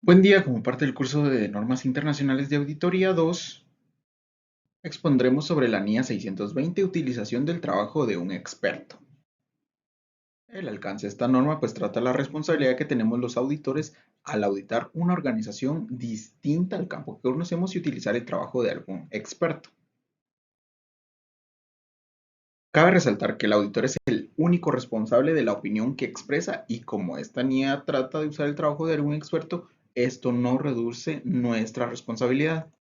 Buen día, como parte del curso de Normas Internacionales de Auditoría 2, expondremos sobre la NIA 620, utilización del trabajo de un experto. El alcance de esta norma pues trata la responsabilidad que tenemos los auditores al auditar una organización distinta al campo que conocemos y utilizar el trabajo de algún experto. Cabe resaltar que el auditor es el único responsable de la opinión que expresa y como esta NIA trata de usar el trabajo de algún experto, esto no reduce nuestra responsabilidad.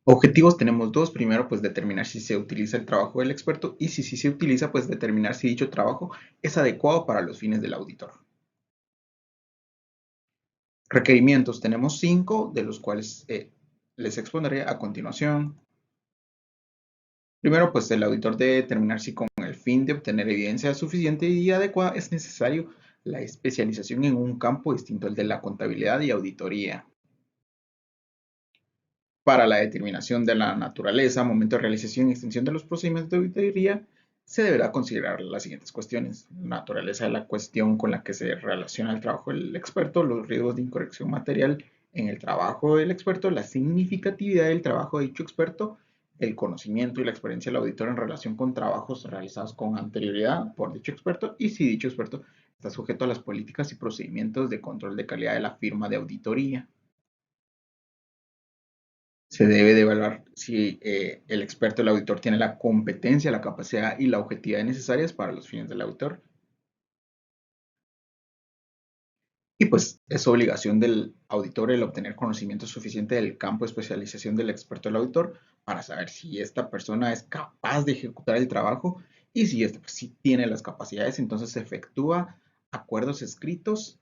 Objetivos tenemos dos. Primero, pues determinar si se utiliza el trabajo del experto y si sí se utiliza, pues determinar si dicho trabajo es adecuado para los fines del auditor. Requerimientos tenemos 5, de los cuales les expondré a continuación. Primero, pues el auditor debe determinar si con el fin de obtener evidencia suficiente y adecuada es necesario la especialización en un campo distinto al de la contabilidad y auditoría. Para la determinación de la naturaleza, momento de realización y extensión de los procedimientos de auditoría, se deberá considerar las siguientes cuestiones: naturaleza de la cuestión con la que se relaciona el trabajo del experto, los riesgos de incorrección material en el trabajo del experto, la significatividad del trabajo de dicho experto, el conocimiento y la experiencia del auditor en relación con trabajos realizados con anterioridad por dicho experto y si dicho experto está sujeto a las políticas y procedimientos de control de calidad de la firma de auditoría. Se debe de evaluar si el experto, el auditor, tiene la competencia, la capacidad y la objetividad necesarias para los fines del auditor. Y pues es obligación del auditor el obtener conocimiento suficiente del campo de especialización del experto del auditor para saber si esta persona es capaz de ejecutar el trabajo y si este pues, sí tiene las capacidades, entonces se efectúa acuerdos escritos,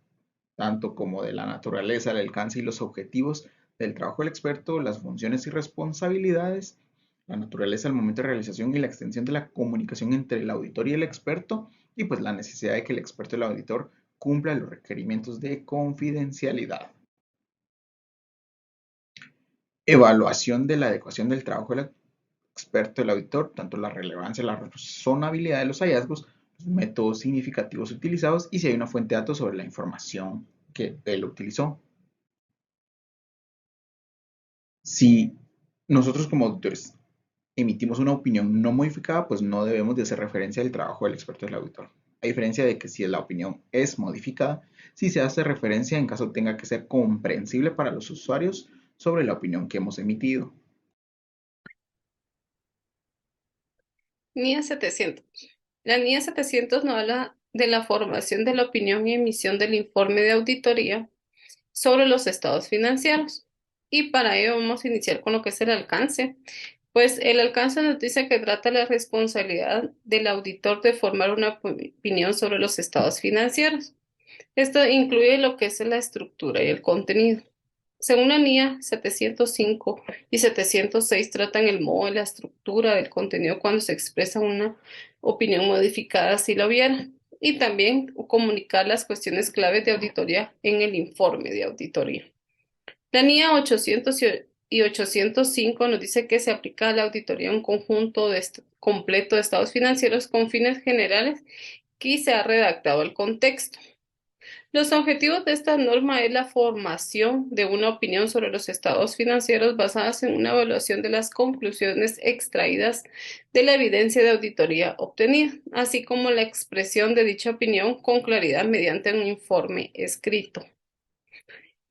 tanto como de la naturaleza, el alcance y los objetivos del trabajo del experto, las funciones y responsabilidades, la naturaleza al momento de realización y la extensión de la comunicación entre el auditor y el experto, y pues la necesidad de que el experto y el auditor cumplan los requerimientos de confidencialidad. Evaluación de la adecuación del trabajo del experto, el auditor, tanto la relevancia, la razonabilidad de los hallazgos, los métodos significativos utilizados y si hay una fuente de datos sobre la información que él utilizó. Si nosotros como auditores emitimos una opinión no modificada, pues no debemos de hacer referencia al trabajo del experto del auditor. A diferencia de que si la opinión es modificada, sí se hace referencia en caso tenga que ser comprensible para los usuarios sobre la opinión que hemos emitido. NIA 700. La NIA 700 nos habla de la formación de la opinión y emisión del informe de auditoría sobre los estados financieros. Y para ello vamos a iniciar con lo que es el alcance. Pues el alcance nos dice que trata la responsabilidad del auditor de formar una opinión sobre los estados financieros. Esto incluye lo que es la estructura y el contenido. Según la NIA 705 y 706 tratan el modo y la estructura del contenido cuando se expresa una opinión modificada si lo hubiera, y también comunicar las cuestiones claves de auditoría en el informe de auditoría. La NIA 800 y 805 nos dice que se aplica a la auditoría un conjunto completo de estados financieros con fines generales que se ha redactado el contexto. Los objetivos de esta norma es la formación de una opinión sobre los estados financieros basadas en una evaluación de las conclusiones extraídas de la evidencia de auditoría obtenida, así como la expresión de dicha opinión con claridad mediante un informe escrito.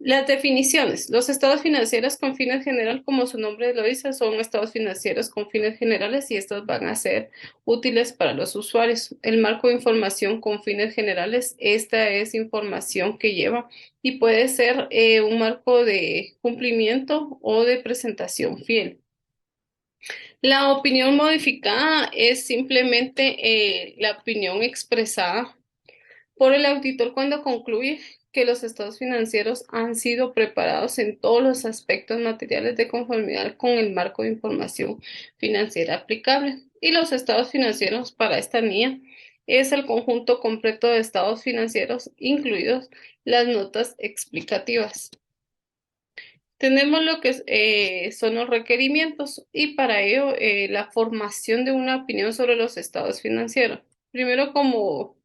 Las definiciones. Los estados financieros con fines general, como su nombre lo dice, son estados financieros con fines generales y estos van a ser útiles para los usuarios. El marco de información con fines generales, esta es información que lleva y puede ser un marco de cumplimiento o de presentación fiel. La opinión modificada es simplemente la opinión expresada por el auditor cuando concluye que los estados financieros han sido preparados en todos los aspectos materiales de conformidad con el marco de información financiera aplicable. Y los estados financieros para esta NIA es el conjunto completo de estados financieros, incluidos las notas explicativas. Tenemos lo que son los requerimientos y para ello la formación de una opinión sobre los estados financieros. Primero, como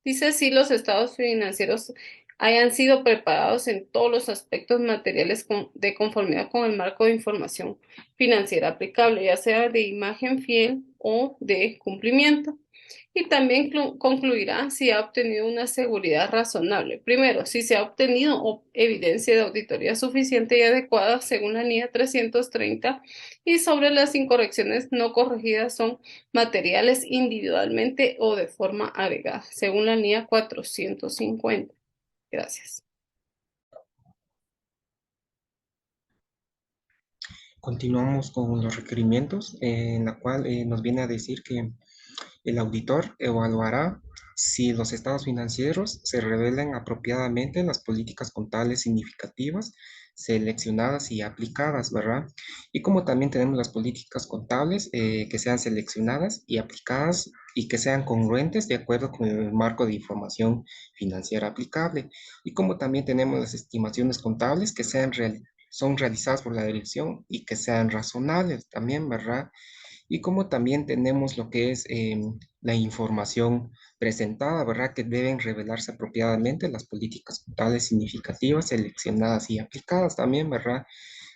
dice así, los estados financieros hayan sido preparados en todos los aspectos materiales de conformidad con el marco de información financiera aplicable, ya sea de imagen fiel o de cumplimiento. Y también concluirá si ha obtenido una seguridad razonable. Primero, si se ha obtenido evidencia de auditoría suficiente y adecuada según la NIA 330 y sobre las incorrecciones no corregidas son materiales individualmente o de forma agregada, según la NIA 450. Gracias. Continuamos con los requerimientos, en la cual nos viene a decir que el auditor evaluará si los estados financieros se revelan apropiadamente en las políticas contables significativas, seleccionadas y aplicadas, ¿verdad? Y como también tenemos las políticas contables que sean seleccionadas y aplicadas y que sean congruentes de acuerdo con el marco de información financiera aplicable. Y como también tenemos las estimaciones contables que son realizadas por la dirección y que sean razonables también, ¿verdad? Y como también tenemos lo que es la información presentada, ¿verdad? Que deben revelarse apropiadamente las políticas contables significativas, seleccionadas y aplicadas también, ¿verdad?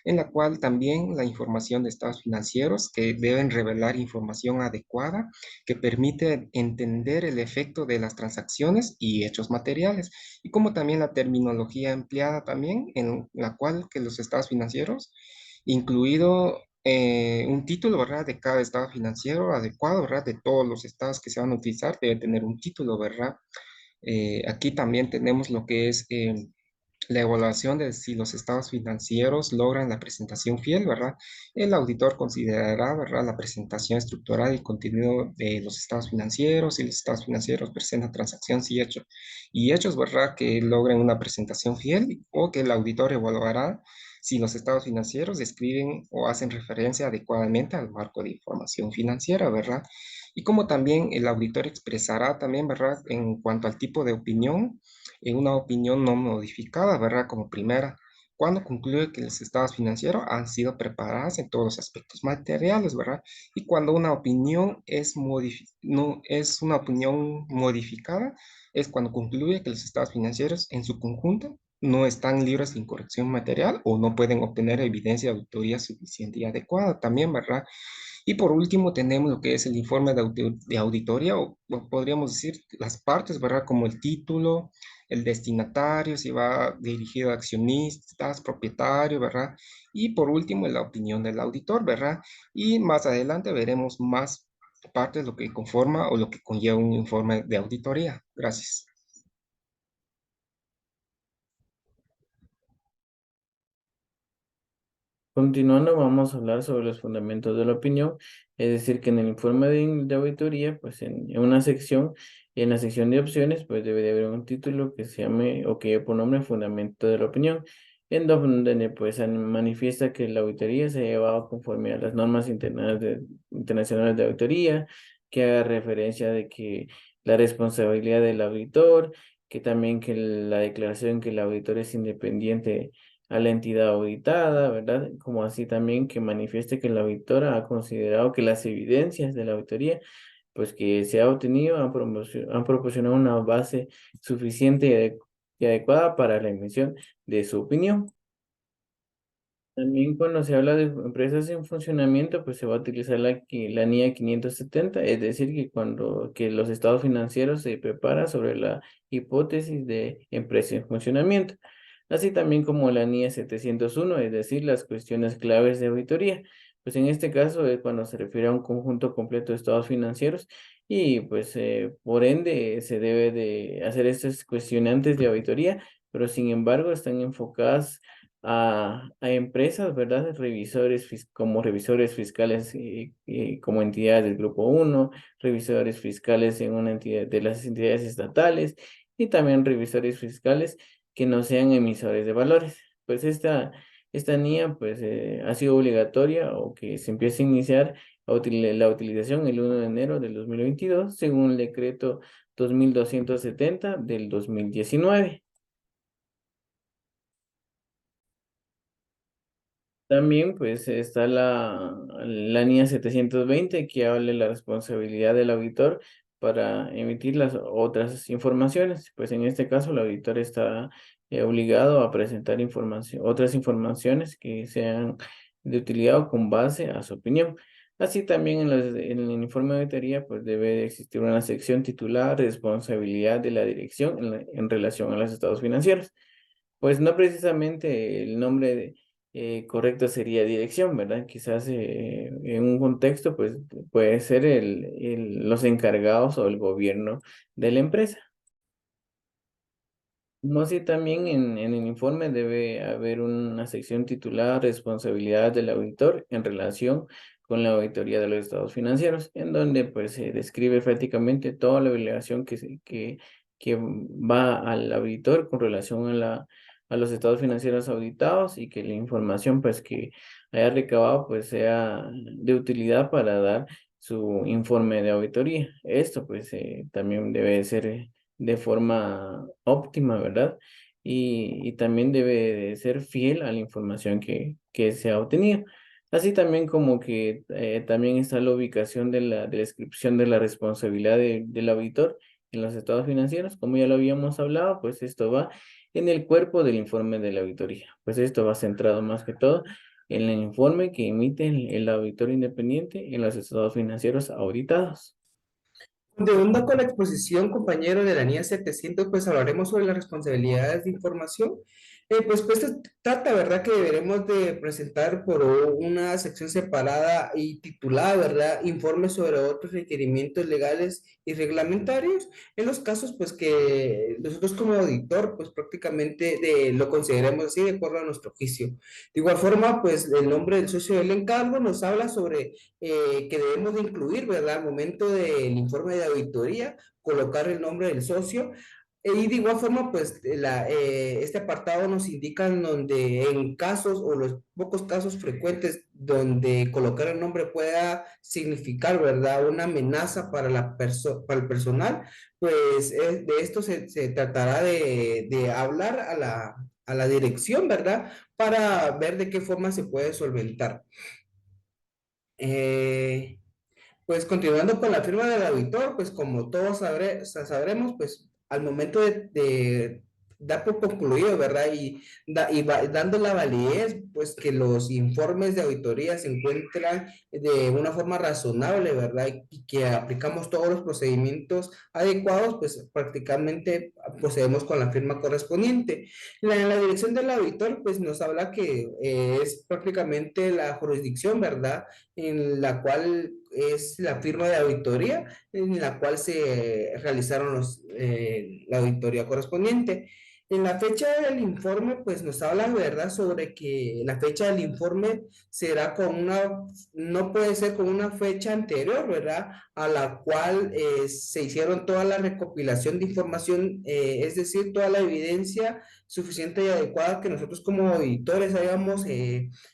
En la cual también la información de estados financieros que deben revelar información adecuada que permite entender el efecto de las transacciones y hechos materiales, y como también la terminología empleada también en la cual que los estados financieros, incluido un título, ¿verdad? De cada estado financiero adecuado, ¿verdad? De todos los estados que se van a utilizar, debe tener un título, ¿verdad? Aquí también tenemos lo que es la evaluación de si los estados financieros logran la presentación fiel, ¿verdad? El auditor considerará, ¿verdad?, la presentación estructural y contenido de los estados financieros, si los estados financieros presentan transacciones y hechos, ¿verdad?, que logren una presentación fiel, o que el auditor evaluará si los estados financieros describen o hacen referencia adecuadamente al marco de información financiera, ¿verdad? Y como también el auditor expresará también, ¿verdad?, en cuanto al tipo de opinión, en una opinión no modificada, ¿verdad? Como primera, cuando concluye que los estados financieros han sido preparados en todos los aspectos materiales, ¿verdad? Y cuando una opinión no es una opinión modificada, es cuando concluye que los estados financieros en su conjunto no están libres de incorrección material o no pueden obtener evidencia de auditoría suficiente y adecuada también, ¿verdad? Y por último tenemos lo que es el informe de auditoría, o podríamos decir las partes, ¿verdad? Como el título, el destinatario, si va dirigido a accionistas, propietarios, ¿verdad? Y por último, la opinión del auditor, ¿verdad? Y más adelante veremos más partes, lo que conforma o lo que conlleva un informe de auditoría. Gracias. Continuando, vamos a hablar sobre los fundamentos de la opinión, es decir, que en el informe de auditoría, pues en una sección, en la sección de opciones, pues debe de haber un título que se llame o que lleve por nombre Fundamento de la opinión, en donde pues manifiesta que la auditoría se ha llevado conforme a las normas internacionales de auditoría, que haga referencia de que la responsabilidad del auditor, que también que la declaración que el auditor es independiente a la entidad auditada, ¿verdad? Como así también que manifieste que la auditora ha considerado que las evidencias de la auditoría, pues que se ha obtenido, han proporcionado una base suficiente y adecuada para la emisión de su opinión. También cuando se habla de empresas en funcionamiento, pues se va a utilizar la NIA 570, es decir, que los estados financieros se preparan sobre la hipótesis de empresa en funcionamiento, así también como la NIA 701, es decir, las cuestiones claves de auditoría. Pues en este caso es cuando se refiere a un conjunto completo de estados financieros y pues por ende se debe de hacer estas cuestionantes de auditoría, pero sin embargo están enfocadas a empresas, ¿verdad? Como revisores fiscales como entidades del Grupo uno, revisores fiscales en una entidad de las entidades estatales y también revisores fiscales que no sean emisores de valores. Pues esta NIA pues ha sido obligatoria o que se empiece a iniciar la utilización el 1 de enero del 2022 según el decreto 2270 del 2019. También pues está la NIA 720 que habla de la responsabilidad del auditor para emitir las otras informaciones. Pues en este caso el auditor está obligado a presentar otras informaciones que sean de utilidad o con base a su opinión. Así también en el informe de auditoría pues debe de existir una sección titulada Responsabilidad de la dirección en relación a los estados financieros. Pues no precisamente el nombre correcto sería dirección, ¿verdad? Quizás en un contexto pues puede ser los encargados o el gobierno de la empresa. No sé, también en el informe debe haber una sección titulada Responsabilidad del auditor en relación con la auditoría de los estados financieros, en donde pues se describe prácticamente toda la obligación que va al auditor con relación a los estados financieros auditados y que la información pues que haya recabado pues sea de utilidad para dar su informe de auditoría. Esto pues también debe ser de forma óptima, ¿verdad? Y también debe de ser fiel a la información que se ha obtenido. Así también como que también está la ubicación de la descripción de la responsabilidad del auditor en los estados financieros, como ya lo habíamos hablado, pues esto va en el cuerpo del informe de la auditoría. Pues esto va centrado más que todo en el informe que emite el auditor independiente en los estados financieros auditados. Continuando con la exposición, compañero, de la NIA 700, pues hablaremos sobre las responsabilidades de información. Pues se trata, ¿verdad?, que deberemos de presentar por una sección separada y titulada, ¿verdad?, informes sobre otros requerimientos legales y reglamentarios, en los casos, pues, que nosotros como auditor, pues, prácticamente lo consideremos así de acuerdo a nuestro juicio. De igual forma, pues, el nombre del socio del encargo nos habla sobre que debemos de incluir, ¿verdad? Al momento del informe de auditoría, colocar el nombre del socio. Y de igual forma, pues este apartado nos indica en donde en casos o los pocos casos frecuentes donde colocar el nombre pueda significar, ¿verdad?, una amenaza para para el personal, pues de esto se tratará de hablar a la dirección, ¿verdad?, para ver de qué forma se puede solventar. Eh, pues continuando con la firma del auditor, pues como todos sabremos, pues al momento de dar por concluido, ¿verdad? Dando la validez, pues que los informes de auditoría se encuentran de una forma razonable, ¿verdad? Y que aplicamos todos los procedimientos adecuados, pues prácticamente procedemos con la firma correspondiente. La dirección del auditor, pues nos habla que es prácticamente la jurisdicción, ¿verdad?, en la cual es la firma de auditoría, en la cual se realizaron la auditoría correspondiente. En la fecha del informe, pues nos habla, ¿verdad?, sobre que la fecha del informe será no puede ser con una fecha anterior, ¿verdad?, a la cual se hicieron toda la recopilación de información, es decir, toda la evidencia suficiente y adecuada que nosotros como auditores hayamos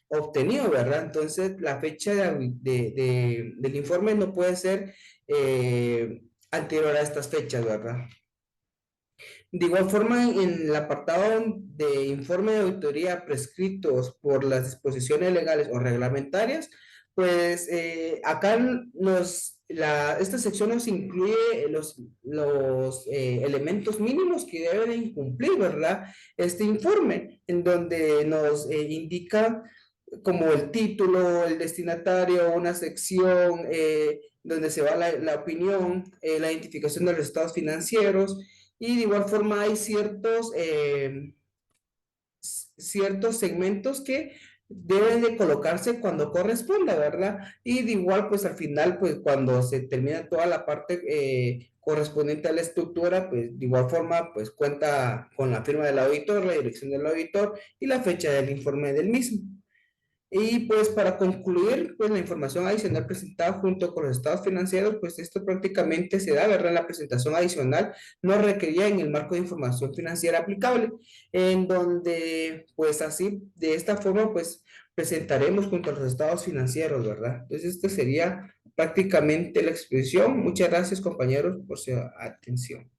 obtenido, ¿verdad? Entonces, la fecha del informe no puede ser anterior a estas fechas, ¿verdad? De igual forma, en el apartado de informe de auditoría prescritos por las disposiciones legales o reglamentarias, pues acá esta sección nos incluye los elementos mínimos que deben cumplir, ¿verdad?, este informe, en donde nos indica como el título, el destinatario, una sección donde se va la opinión, la identificación de los estados financieros, y de igual forma hay ciertos segmentos que deben de colocarse cuando corresponda, ¿verdad? Y de igual, pues al final, pues cuando se termina toda la parte correspondiente a la estructura, pues de igual forma, pues cuenta con la firma del auditor, la dirección del auditor y la fecha del informe del mismo. Y pues para concluir, pues la información adicional presentada junto con los estados financieros, pues esto prácticamente se da, ¿verdad? La presentación adicional no requería en el marco de información financiera aplicable, en donde pues así, de esta forma, pues presentaremos junto a los estados financieros, ¿verdad? Entonces, esta sería prácticamente la exposición. Muchas gracias, compañeros, por su atención.